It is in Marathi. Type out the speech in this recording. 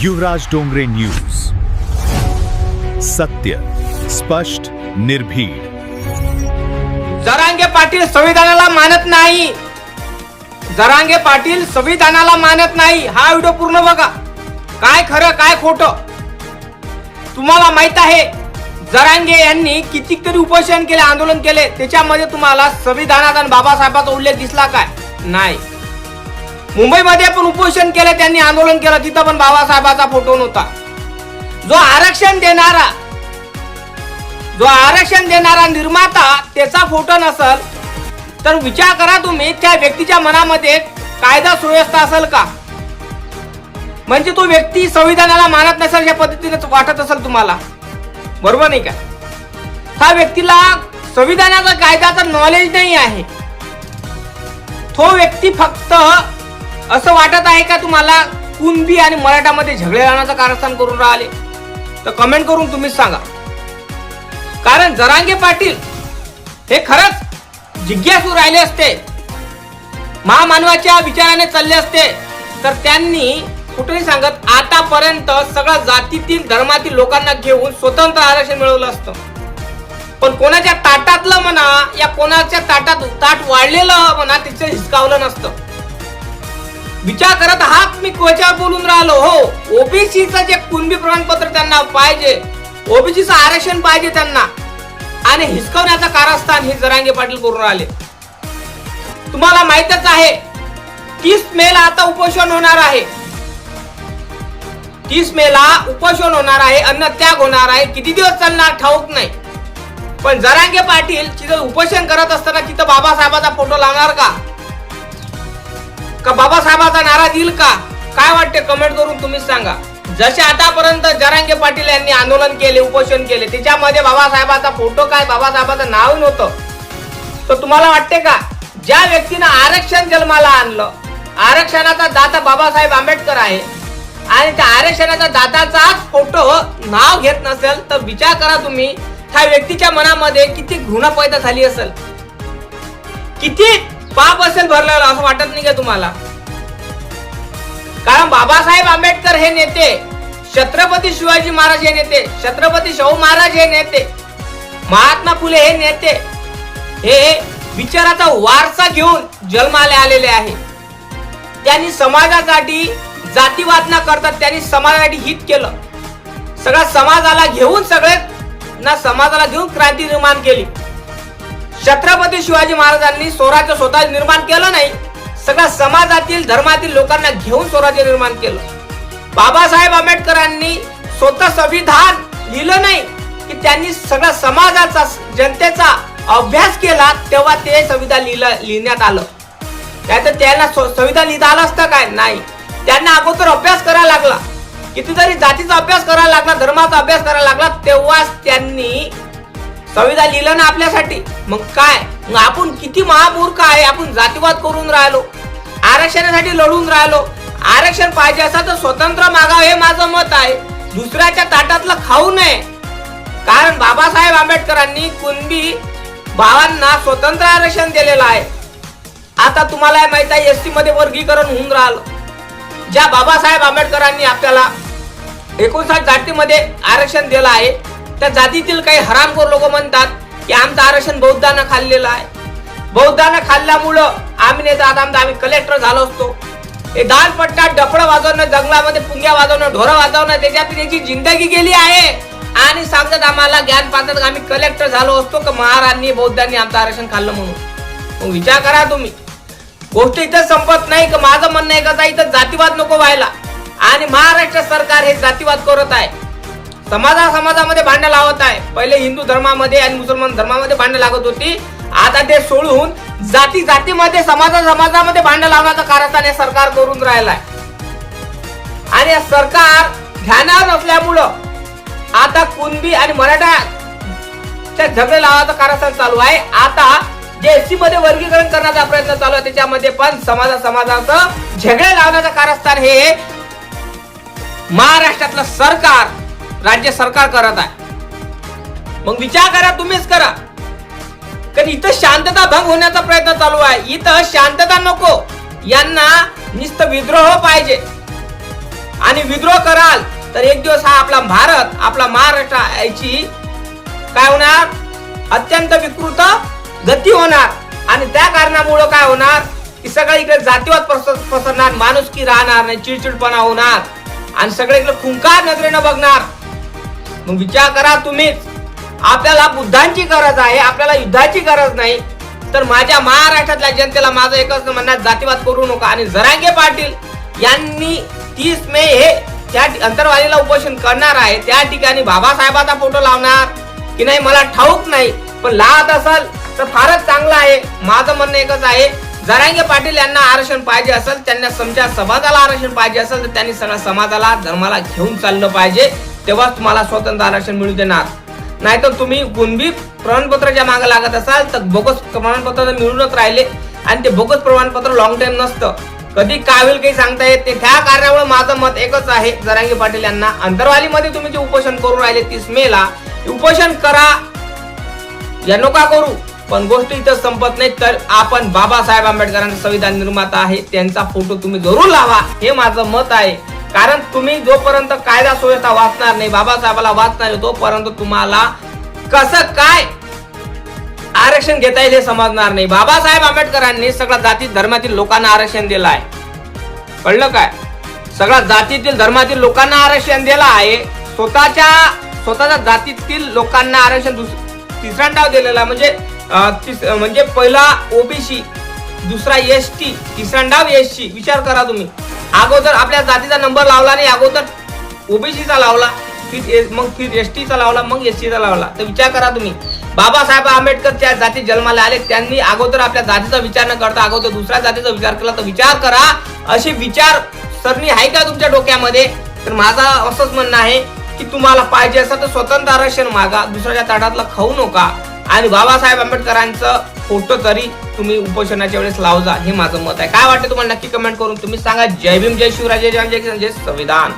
युवराज डोंगरे न्यूज, सत्य, स्पष्ट, निर्भीड. जरांगे पाटील संविधानाला मानत नाही. जरांगे पाटील संविधानाला मानत नाही. हा व्हिडिओ पूर्ण बघा. काय खरं काय खोटं तुम्हाला माहित आहे. जरांगे यांनी कितीतरी उपोषण केले, आंदोलन केले, त्याच्यामध्ये तुम्हाला संविधानात आणि बाबासाहेबांचा उल्लेख दिसला काय? नाही. मुंबईमध्ये पण उपोषण केले, त्यांनी आंदोलन केलं, तिथं पण बाबासाहेबांचा फोटो नव्हता. जो आरक्षण देणारा निर्माता त्याचा फोटो नसल तर विचार करा तुम्ही, त्या व्यक्तीच्या मनामध्ये कायदा सुव्यवस्था असेल का? म्हणजे तो व्यक्ती संविधानाला मानत नसेल या पद्धतीने वाटत असेल तुम्हाला, बरोबर नाही का? त्या व्यक्तीला संविधानाचा कायद्याचा नॉलेज नाही आहे. तो व्यक्ती फक्त असं वाटत आहे का तुम्हाला कुणबी आणि मराठामध्ये झगडे लावण्याचं कारस्थान करून राहिले? तर कमेंट करून तुम्हीच सांगा. कारण जरांगे पाटील हे खरंच जिज्ञासू राहिले असते, महामानवाच्या विचाराने चालले असते, तर त्यांनी कुठेही सांगत आतापर्यंत सगळ्या जातीतील धर्मातील लोकांना घेऊन स्वतंत्र आरक्षण मिळवलं असतं. पण कोणाच्या ताटातलं म्हणा या कोणाच्या ताट वाढलेलं म्हणा तिचं हिसकावलं नसतं. विचार करत आहात मी कोच्यावर बोलून राहिलो. हो, ओबीसीचं जे कुणबी प्रमाणपत्र त्यांना पाहिजे, ओबीसीचं आरक्षण पाहिजे त्यांना, आणि हिसकवण्याचा कारस्थान हे जरांगे पाटील करून राहिले. तुम्हाला माहितच आहे 30 मेला आता उपोषण होणार आहे. 30 मेला उपोषण होणार आहे, अन्नत्याग होणार आहे. किती दिवस चालणार ठाऊक नाही. पण जरांगे पाटील तिथं उपोषण करत असताना तिथं बाबासाहेबांचा फोटो लावणार का बाबासाहेबांचा नारा देईल का? काय वाटते कमेंट करून तुम्हीच सांगा. जसे आतापर्यंत जरांगे पाटील यांनी आंदोलन केले, उपोषण केले, त्याच्यामध्ये बाबासाहेबांचा फोटो काय, बाबासाहेबांचं नाव नव्हतं, तर तुम्हाला वाटते का ज्या व्यक्तीनं आरक्षण जन्माला आणलं, आरक्षणाचा दाता बाबासाहेब आंबेडकर आहे, आणि त्या आरक्षणाचा दाताचाच फोटो नाव घेत नसेल तर विचार करा तुम्ही, त्या व्यक्तीच्या मनामध्ये किती घृणा पैदा झाली असेल, किती पाप असेल भरलेलं, असं वाटत नाही का तुम्हाला? कारण बाबासाहेब आंबेडकर हे नेते, छत्रपती शिवाजी महाराज हे नेते, छत्रपती शाहू महाराज हे नेते, महात्मा फुले हे नेते, हे विचाराचा वारसा घेऊन जन्माला आलेले आहे. त्यांनी समाजासाठी जातीवाद न करता त्यांनी समाजासाठी हित केलं. सगळ्या समाजाला घेऊन क्रांती निर्माण केली. छत्रपती शिवाजी महाराजांनी स्वराज्य स्वतः निर्माण केलं नाही, सगळ्या समाजातील धर्मातील लोकांना घेऊन स्वराज्य निर्माण केलं. बाबासाहेब आंबेडकरांनी स्वतः संविधान लिहिलं नाही, की त्यांनी सगळ्या समाजाचा, जनतेचा अभ्यास केला तेव्हा ते संविधान लिहिण्यात आलं. त्यात त्यांना संविधान लिहिता आलं असतं काय? नाही. त्यांना अगोदर अभ्यास करायला लागला, कितीतरी जातीचा अभ्यास करायला लागला, धर्माचा अभ्यास करायला लागला, तेव्हाच त्यांनी संविधान लिहिलं ना आपल्यासाठी. मग काय, मग आपण किती महामूर्ख आहे, आपण जातीवाद करून राहिलो, आरक्षणासाठी लढून राहिलो. आरक्षण पाहिजे असं तर स्वतंत्र मागावं हे माझं मत आहे, दुसऱ्याच्या ताटातलं खाऊ नये. कारण बाबासाहेब आंबेडकरांनी कुणबी भावांना स्वतंत्र आरक्षण दिलेलं आहे. आता तुम्हाला माहित आहे एसटी मध्ये वर्गीकरण होऊन राहिलं. ज्या बाबासाहेब आंबेडकरांनी आपल्याला 59 जातीमध्ये आरक्षण दिलं आहे, त्या जातीतील काही हरामखोर लोक म्हणतात की आमचं आरक्षण बौद्धांना खाल्लेलं आहे. बौद्धांना खाल्ल्यामुळं आम्ही नाही जात, आम्ही कलेक्टर झालो असतो. हे दानपट्टा डफळं वाजवणं, जंगलामध्ये पुंग्या वाजवणं, ढोरं वाजवणं, त्याच्यात त्याची जिंदगी गेली आहे, आणि सांगतात आम्हाला ज्ञान पाहतात आम्ही कलेक्टर झालो असतो का महाराजांनी बौद्धांनी आमचं आरक्षण खाल्लं म्हणून. मग विचार करा तुम्ही, गोष्ट इथं संपत नाही. का माझं म्हणणं आहे का इथं जातीवाद नको व्हायला, आणि महाराष्ट्र सरकार हे जातीवाद करत आहे, समाजामध्ये भांडण लावत आहे. पहिले हिंदू धर्मामध्ये आणि मुसलमान धर्मामध्ये भांडण लागत होती, आता ते सोडून जातीमध्ये समाजामध्ये भांडण लावण्याचं कारस्थान हे सरकार करून राहिलाय. आणि सरकार ध्यानावर नसल्यामुळं आता कुणबी आणि मराठा झगडे लावायचं कारस्थान चालू आहे. आता जे एसटी मध्ये वर्गीकरण करण्याचा प्रयत्न चालू आहे त्याच्यामध्ये पण समाजाचं झगडे लावण्याचं कारस्थान हे महाराष्ट्रातलं सरकार, राज्य सरकार करत आहे. मग विचार करा, तुम्हीच करा. कारण इथं शांतता भंग होण्याचा प्रयत्न चालू आहे. इथं शांतता नको, यांना नुसतं विद्रोह पाहिजे. आणि विद्रोह कराल तर एक दिवस हा आपला भारत, आपला महाराष्ट्र याची काय होणार, अत्यंत विकृत गती होणार. आणि त्या कारणामुळे काय होणार की सगळीकडे जातीवाद पसरणार, माणुसकी राहणार नाही, चिडचिडपणा होणार आणि सगळीकडे खुंकार नजरेनं बघणार. मग विचार करा तुम्हीच. आपल्याला बुद्धांची गरज आहे, आपल्याला युद्धाची गरज नाही. तर माझ्या महाराष्ट्रातल्या जनतेला माझं एकच म्हणणं, जातीवाद करू नका. आणि जरांगे पाटील यांनी 30 मे हे त्या अंतरवालीला उपोषण करणार आहे, त्या ठिकाणी बाबासाहेबांचा फोटो लावणार की नाही मला ठाऊक नाही, पण लावत असेल तर फारच चांगलं आहे. माझं म्हणणं एकच आहे, जरांगे पाटील यांना आरक्षण पाहिजे असेल, त्यांना समजा समाजाला आरक्षण पाहिजे असेल तर त्यांनी सगळ्या समाजाला, धर्माला घेऊन चाललं पाहिजे, तेव्हाच तुम्हाला स्वतंत्र आरक्षण मिळू देणार. नाहीतर तुम्ही कुणबी प्रमाणपत्राच्या मागे लागत असाल तर बोगस प्रमाणपत्र मिळूनच राहिले आणि ते बोगस प्रमाणपत्र लॉंग टाइम नसतं, कधी काय होईल काही सांगता येत नाही. त्या कारणामुळे माझं मत एकच आहे, जरांगे पाटील यांना अंतरवालीमध्ये तुम्ही जे उपोषण करून राहिले 30 मे ला उपोषण करा, या नका करू. पण गोष्ट इथं संपत नाही. तर आपण बाबासाहेब आंबेडकरांचा संविधान निर्माता आहे त्यांचा फोटो तुम्ही जरूर लावा, हे माझं मत आहे. कारण तुम्ही जोपर्यंत कायदा सुव्यवस्था वाचणार नाही, बाबासाहेबाला वाचणार नाही, तोपर्यंत तुम्हाला कसं काय आरक्षण घेता येईल हे समजणार नाही. बाबासाहेब आंबेडकरांनी सगळ्या जाती धर्मातील लोकांना आरक्षण दिलं आहे, कळलं काय? सगळ्या जातीतील धर्मातील लोकांना आरक्षण दिलं आहे. स्वतःच्या जातीतील लोकांना आरक्षण तिसरा डाव दिलेला, म्हणजे पहिला ओबीसी, दुसरा एसटी, तिसरा डाव एससी. विचार करा तुम्ही, अगोदर आपल्या जातीचा नंबर लावला नाही, अगोदर ओबीसीचा लावला, फिर एसटीचा लावला, मग एससीचा लावला. तर विचार करा तुम्ही, बाबासाहेब आंबेडकर त्या जाती जन्माला आले, त्यांनी अगोदर आपल्या जातीचा विचार न करता अगोदर दुसऱ्या जातीचा विचार केला. तर विचार करा, अशी विचार सरणी आहे का तुमच्या डोक्यामध्ये? तर माझं असंच म्हणणं आहे की तुम्हाला पाहिजे असं तर स्वतंत्र आरक्षण मागा, दुसऱ्याच्या ताटातलं खाऊ नका. आणि बाबासाहेब आंबेडकरांचं फोटो तरी तुम्ही उपोषणाच्या वेळेस लावजा, हे माझं मत आहे. काय वाटतं तुम्हाला नक्की कमेंट करून तुम्ही सांगा. जय भीम, जय शिवराय, जय जवान, जय किसान, जय संविधान.